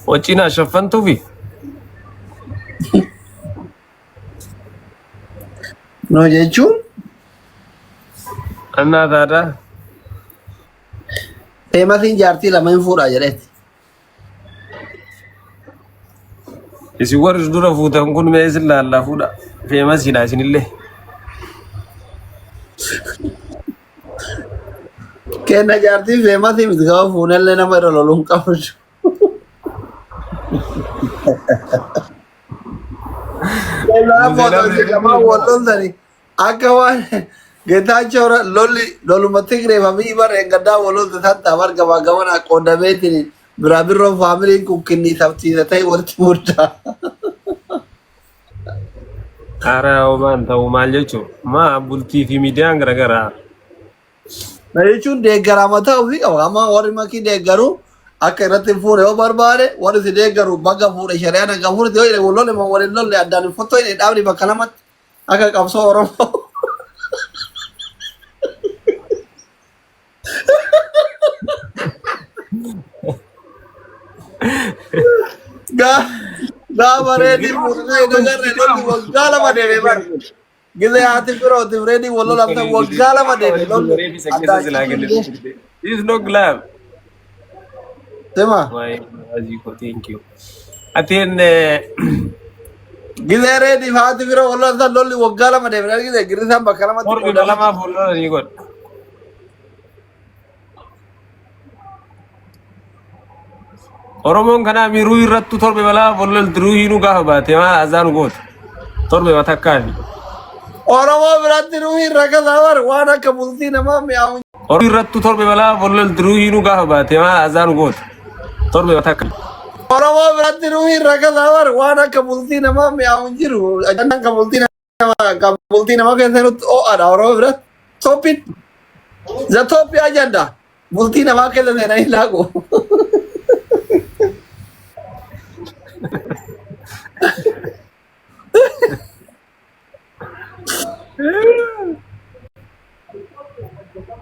وجينا شفنتو في No jechuun أنا هذا feemasiin jaartii lama hin fuudhaa jedheeti. isi warri dura fuutan kun mee isin laallaa fuudha feemasiidha isinillee. Kenna jaartii feemasii miti gaafa fuunallee nama irra loluun qabdu. Kenna footoo jedhamaa wal loltani akka waan Geetaachoo loluma Tigree famii bara gaddaa wal lolta tatta marga gamanaa qoodameetiin biraa biroo faamiliin kun kinniisabsiisa ta'e walitti murtaa. Haaraa homaan ta'uu maal jechuun maa bultii fi miidiyaan garaagaraa. Na jechuun deeggaraa ta'uu fi qaba. Amma warri makii deeggaru akka irratti hin fuune yoo barbaade warri si deeggaru bakka fuudhe shari'aan akka fuudhe yoo jedhe lolle ma waliin lolle addaan hin fottoo hin dhaabni bakka lamatti akka qabsoo Oromoo. Gaafa reedii fuudhee nagarree lolli waggaa lama deemee bara. Gizee haati birooti reedii wal lolamta waggaa lama deemee lolli. This is no glove. Sima. Why, Aziko, thank you. Atin Gizee reedii haati biroo wal lolamta lolli waggaa lama deemee gizee girisaan bakka lamatti morbi lama fuuldura ni god. Oromoon kana miiruu irrattu torbe balaa bollol diruu hiinuu gaafa baate maa azaan goota. Torbe batakkaafi. Oromoo biratti ruuhi raga sabar waan akka bultii namaa mi'aawu. Oromoo irrattu torbe balaa bollol diruu hiinuu gaafa baate maa azaan goota. Torbe batakka. Oromoo biratti ruuhi raga sabar waan akka bultii namaa mi'aawu jiru. Ajaan akka bultii namaa keessatti oo'aadha Oromoo biratti. Toppiin. The top agenda. Bultii namaa keessatti na hin laagu.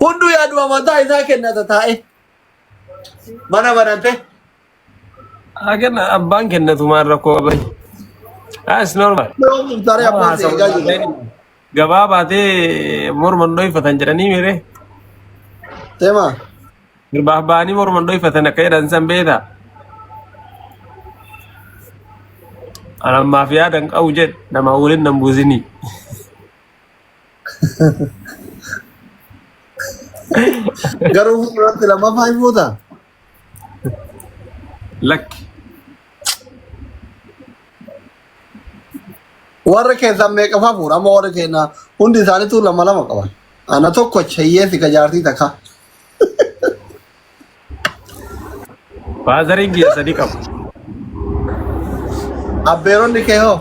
Hundu yaadu amantaa isaa kennata taa'e. Mana banante. Agen abbaan kennatu maal rakkoo qaban. That's normal. Gabaa baatee morman dhoofatan jedhanii mire. Tema. Girbaaf ba'anii morman dhoofatan akka jedhan san beeta. Anammaaf yaadan qabu jedh nama waliin nan buusinii. Garuu fuulduratti lammaffaa hin fuuta. Lakki. Warra keessaa meeqafaa fuudha amma warra keenya hundi isaaniitu lama lama qaban. Ana tokko hiyyeessi ka jaartii takka. Baazariin kiyya sadii qabu. Abbeeronni kee hoo?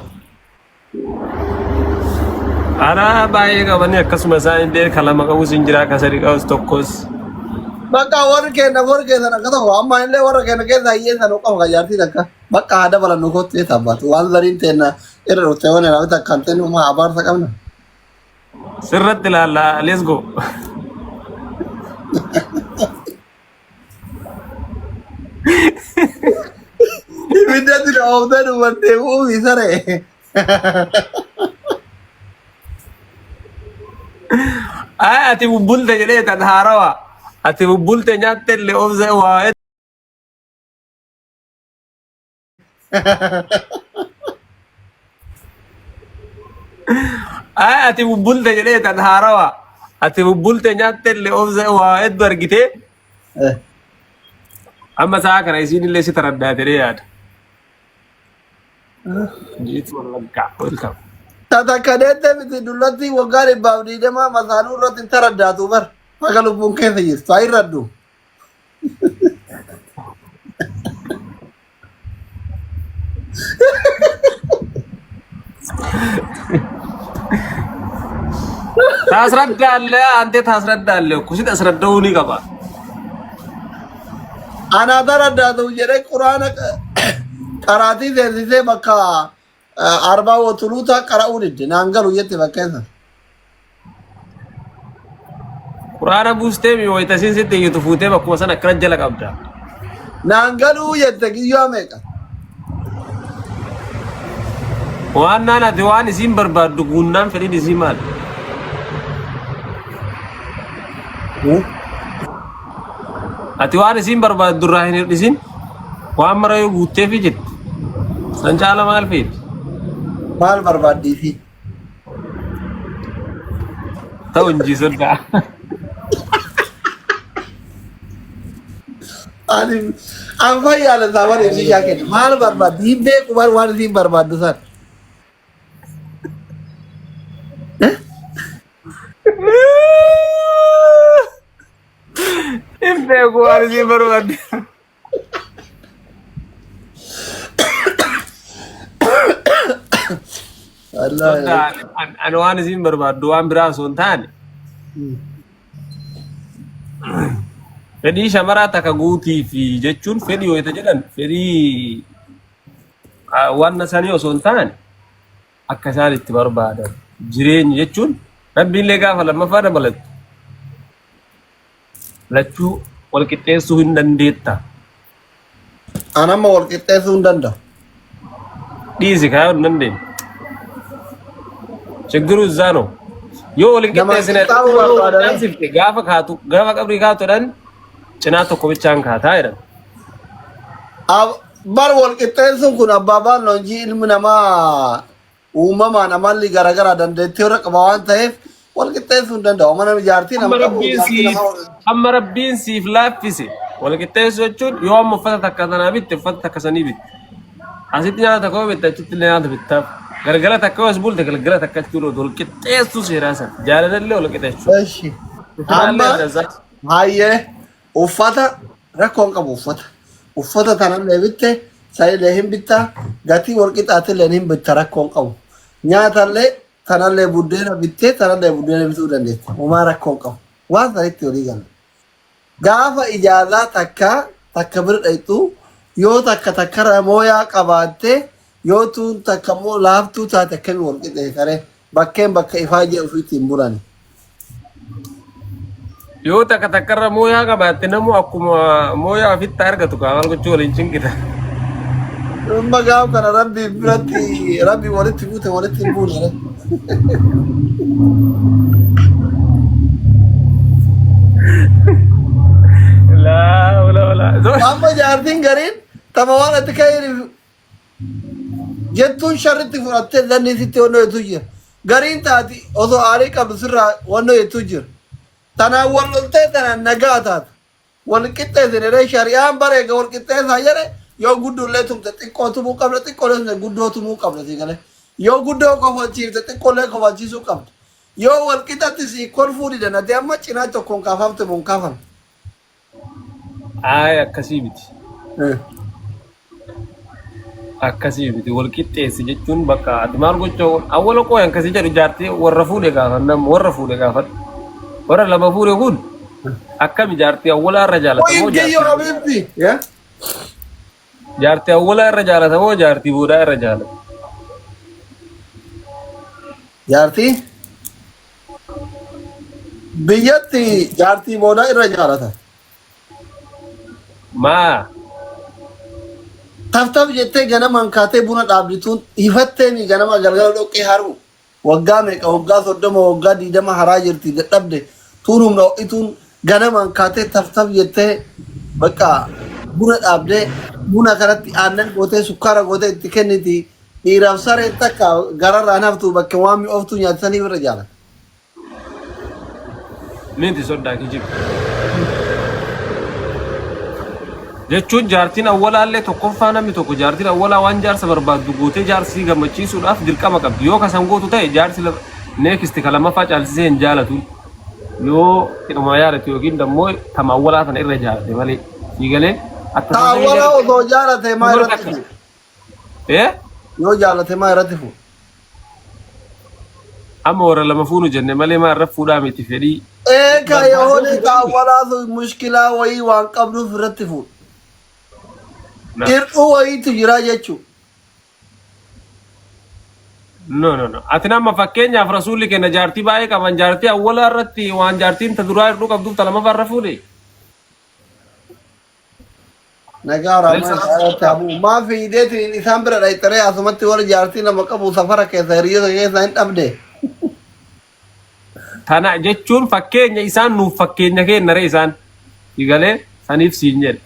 Ana baay'ee qabanii akkasuma isaan illee kan lama qabus hin jira kan sadii qabus tokkos. Bakka warri keenya akka tokko amma illee warra keenya keessa hiyyeessan qabu ka jaartii takka. Bakka haa dabalannu kottu taphatu waan zariin teenya irra dhuftee waan ilaawwata akkaan ta'e uumaa abaarsa qabna. Sirratti ilaalla let's go. Ibiddatti na ooftee dubartee uumii saree. Ay ati bubbulte jedhee tan haarawa. Ati bubbulte nyaatte illee obse waa. Ay ati bubbulte jedhee tan haarawa. Ati bubbulte nyaatte illee obse waa hedduu argitee. Amma sa'a kana isiin illee si taraddaatee yaada. Jiitu wallaggaa welcome. Tatakkadeette miti dullatti waggaa dhibbaaf diidamaa masaanuu irratti hin taraddaatu bar. Akka lubbuun keessa jirtu haa irraddu. ታስረዳለህ አንተ ታስረዳለህ እኮ ሲታስረዳው ይገባ Ana taraddaatu jedhee quraana qaraatii seensisee bakka arbaa wotuluuta qara'uu didde naan galu jette bakkeessa. quraana buustee mi wayita siin sitti yitu fuutee bakkuma sana akkana jala qabda Naangaluu jette kiyyoo meeqa? Waan naan ati waan isin barbaaddu guunnaan fedhin isii maal? Ati waan isin barbaaddu irraa hin hir'isin waan mara yoo guutteefi jette. San caala maal feeti? Maal barbaaddii fi? Ta'u injii sodaa. Ani an fayyaala saafar ibsi shaakenne maal barbaaddi? Hin beeku waan isin barbaaddu san. Hin beeku waan isin barbaaddu. Sodaa ani waan isin barbaaddu waan biraa osoo hin taane. Fedhii shamaraa takka guutii fi jechuun fedhii yoo jedhan fedhii waan sanii osoo hin taane akka isaan itti barbaadan jireenya jechuun rabbiillee gaafa lammaffaa dabalatu lachuu wal qixxeessuu hin dandeetta. An amma wal qixxeessuu hin danda'u. Dhiisi kaayuu hin dandeenye. Chiggiru zaano yoo wal qixxeessine gaafa kaatu gaafa qabrii kaatuudhaan cinaa tokko bichaan kaataa jedhan. Bar wal qixxeessuun kun abbaabaan loonjii ilmi namaa uumamaan amalli garaagaraa dandeettii irra qaba waan ta'eef wal qixxeessuu hin danda'u. Mana ijaartii nama qabu. Amma rabbiin siif laaffise wal qixxeessuu jechuun yoo amma uffata takka sanaa bitte uffata takka sanii bitte. Asitti nyaata takka yoo bitte achitti nyaata bittaaf. Galgala takka yoo as bulte galgala takka achi turuutu wal qixxeessuu seeraa sana. Jaalallee wal qixxeessuu. Amma hayyee uffata rakkoon qabu uffata. Uffata tanallee bitte sa'ilee hin bitta gatii wal qixxaatillee hin bitta rakkoon qabu. Nyaatallee tanallee buddeena bittee tanallee buddeena bituu dandeessa. Homaa rakkoon qabu. Waan sanitti walii gala. Gaafa ijaarraa takka bira dhayxu yoo takka ramooyaa qabaattee yoo tuun takka immoo laaftuu taate akkamii wal qixxeessaree bakkeen bakka ifaa jee ofiitti hin burani. Yoo takkarra mooyaa qabaatte namu akkuma mooyaa ofitti argatu qaama gochuu waliin cinqita. Amma gaafa kana rabbi biratti rabbi walitti buute walitti hin buune. Amma jaartiin gariin tama waan ati ka'ee jettuun sharritti fudhattee dandeessitti wannoo jettuu jira. Gariin taati osoo aarii qabdu sirraa wannoo jettuu jira. Tanaan wal loltee tanaan nagaa taata. Wal qixxeessinee shari'aan bareega wal qixxeessaa jedhe yoo guddoollee tumte xiqqoo tumuu qabda xiqqoolee tumte guddoo tumuu qabda si galee. Yoo guddoo kofalchiifte xiqqoolee kofalchiisuu qabda. Yoo wal qixxatti si kolfuu didan ati amma cinaa tokkoon kaafamte mun kaafamte. Ay akkasii miti. Akkasii miti wal qixxeessi jechuun bakka ati maal gochoo awwala qooyi akkasii jedhu jaartii warra fuudhee gaafannam warra fuudhee gaafadhu. Warra lama fuudhee kun akkam jaartii awwala irra jaalatamoo jaartii awwala irra jaalatamoo jaartii boodaa irra jaalata. Jaartii biyyatti jaartii boodaa irra jaalata. Maa taftab jettee ganamaan kaatee buna dhaabdituun ifatteeni ganama galgala dhoqqee haru waggaa meeqa waggaa 30 waggaa 20 haraa jirti dadhabde tuun humna ho'ituun ganamaan kaatee taftab jettee bakka buna dhaabdee buna kanatti aannan gootee sukkaara gootee itti kenniti dhiiraaf saree takka gararraan haftu bakka waan mi'ooftu nyaatanii irra jaalata. Ninti soddaa kijibu. Jechuun jaartiin awwalaallee tokkoffaa namni tokko jaartiin awwalaa waan jaarsa barbaaddu gootee jaarsii gammachiisuudhaaf dirqama qabdi. Yoo kasan gootu ta'e jaarsi neekisti ka lammaffaa caalsisee hin jaalatu. Yoo hidhuma yaadatu yookiin immoo kama awwalaa sana irra jaalate malee fiigalee akka awwalaa osoo jaalate maa irratti fuudhu? Yoo jaalate maa irratti fuudhu? Amma warra lama fuunu jenne malee maa irra fuudhaa miti fedhii. Ka yoo awwalaa mushkilaa wayii waan qabduuf irratti fuudhu. Hir'uu wayiitu jira jechuudha. No. Ati nama fakkeenyaaf rasuulli kenna jaartii baay'ee qaban jaartii awwala irratti waan jaartiin ta duraa hir'uu qabduuf ta lamaffaa irra fuudhe. نجار ما تابو ما في ديتي إنسان برا يتري أسمتي ولا جارتي لما كابو سفرة كثيرية كذا أنت أبدي Tana jechuun fakkeenya isaan nuuf fakkeenya kennare isaan igalee saniif siin jedhe.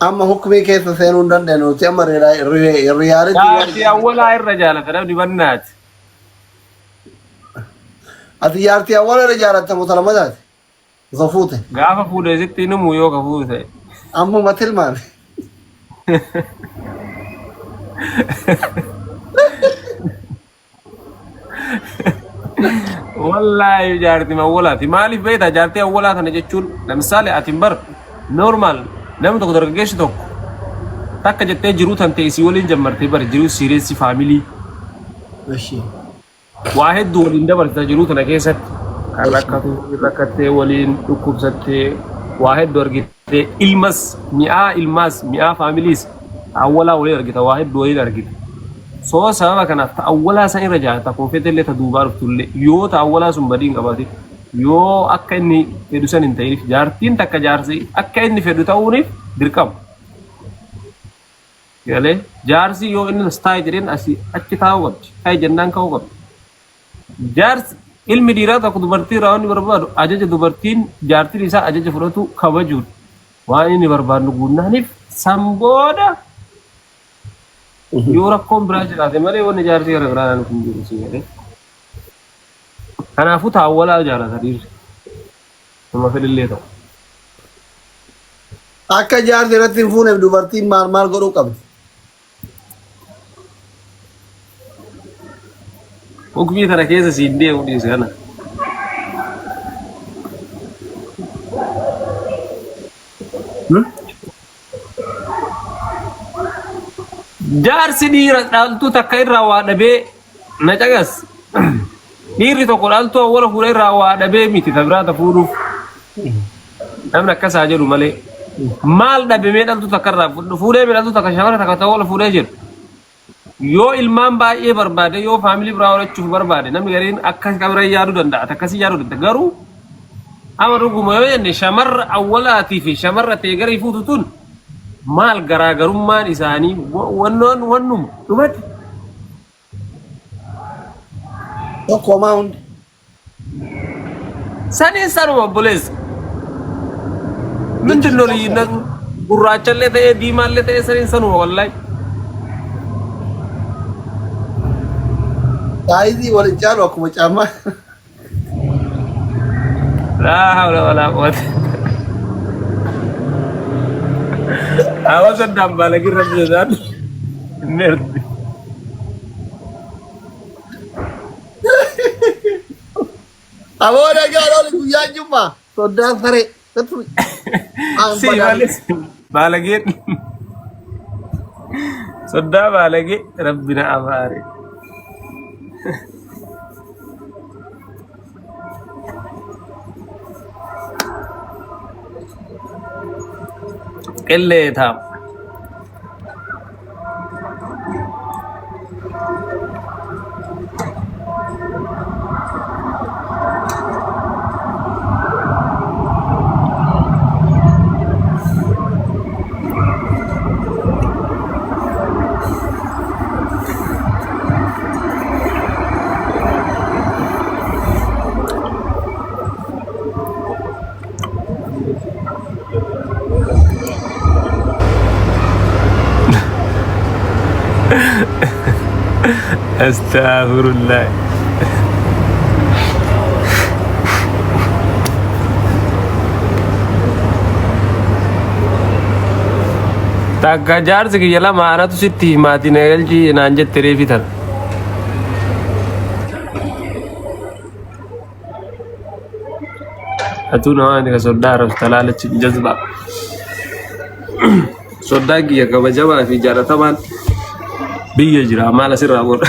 أما حكمي كيف سينون دندن وتأمر ريالتي Jaartii awwalaa irra jaalata namni bannaati. أتيارتي أول رجالة متلمذات زفوته Gaafa fuudhee sitti himu yoo ka fuudhe ta'e. أما مثل ما Wallaahi jaartii awwalaati. Maaliif beektaa jaartii awwalaa kana jechuun lamisaale ati bar normaal namni tokko dargaggeessi tokko takka jettee jiruu tan ta'e isii waliin jammartee bar jiruu siireessi faamilii ماشي waa hedduu waliin dabarsa jiruu tana keessatti kan rakkattee waliin dhukkubsattee waa hedduu argitee ilmaas mi'aa faamiliis awwalaa waliin argita waa hedduu waliin argita. Soo sababa kanaaf awwalaa san irra jaalata koofeete illee ta duubaa dhuftullee yoo awwalaa sun badii hin qabaate yoo akka inni fedhu san hin ta'iniif jaartiin takka jaarsi akka inni fedhu ta'uuniif dirqama. Galee jaarsi yoo inni taa'e jedheen asii achi taa'uu qabdi taa'e jennaan ka'uu qabdi. Jaarsi ilmi dhiiraa tokko dubartii irraa waan barbaadu ajaja dubartiin jaartiin isaa ajaja fudhatu kabajuudha. Waan inni barbaadu guunnaaniif san booda yoo rakkoon biraa jiraate malee wanni jaartii gara biraa naan kun jiru si jedhee. Kanaafuu taawwalaa jaalata dhiirri. Nama fedhillee ta'u. akka jaartii irratti hin fuuneef dubartiin maal godhuu qabdi Hukmii kana keessa siin deemu dhiise kana. Jaarsi dhiira dhaaltuu takka irraa waa dhabee na cagas. Dhiirri tokko dhaaltuu awwala fuula irraa waa dhabee miti ta biraata fuudhuuf. Namni akkasaa jedhu malee. Maal dhabemee dhaaltuu takka irraa fuudhee dhaaltuu takka shamara takka ta'uu wala fuudhee jedhu. Yoo ilmaan baay'ee barbaade yoo faamilii biraa horachuuf barbaade namni gariin akka kabira yaaduu danda'a akkasii yaaduu danda'a garuu ama dhuguma yoo jenne shamarra awwalaatii fi shamarra ta'e garii fuutu tun maal garaagarummaan isaanii wannuma dhumatti. tokkomaa hundi Saniin sanuma obboleessa. Minti nolii gurraachallee ta'ee diimaallee ta'ee saniin sanuma wallaahi. saayizii waliin caalu akkuma caammaa Laa hawla walaa quwwata. Hawaasa dambaalagii rabbi jedhaan merdi. aboona gaalooli guyyaa jummaa soddaan saree katuri Si malis baalageen soddaa baalagee rabbi na abaare. Qillee taa'u. Astaghfirullah. Takka jaarsi kiyya lama anatu sitti himaatiin eegalchi naan jette reefitan. Atuu nama ni ka soddaa arabsi talaalachi jazba. Soddaa kiyya kabajamaa fi jaalatamaan biyya jira maal asirraa godha.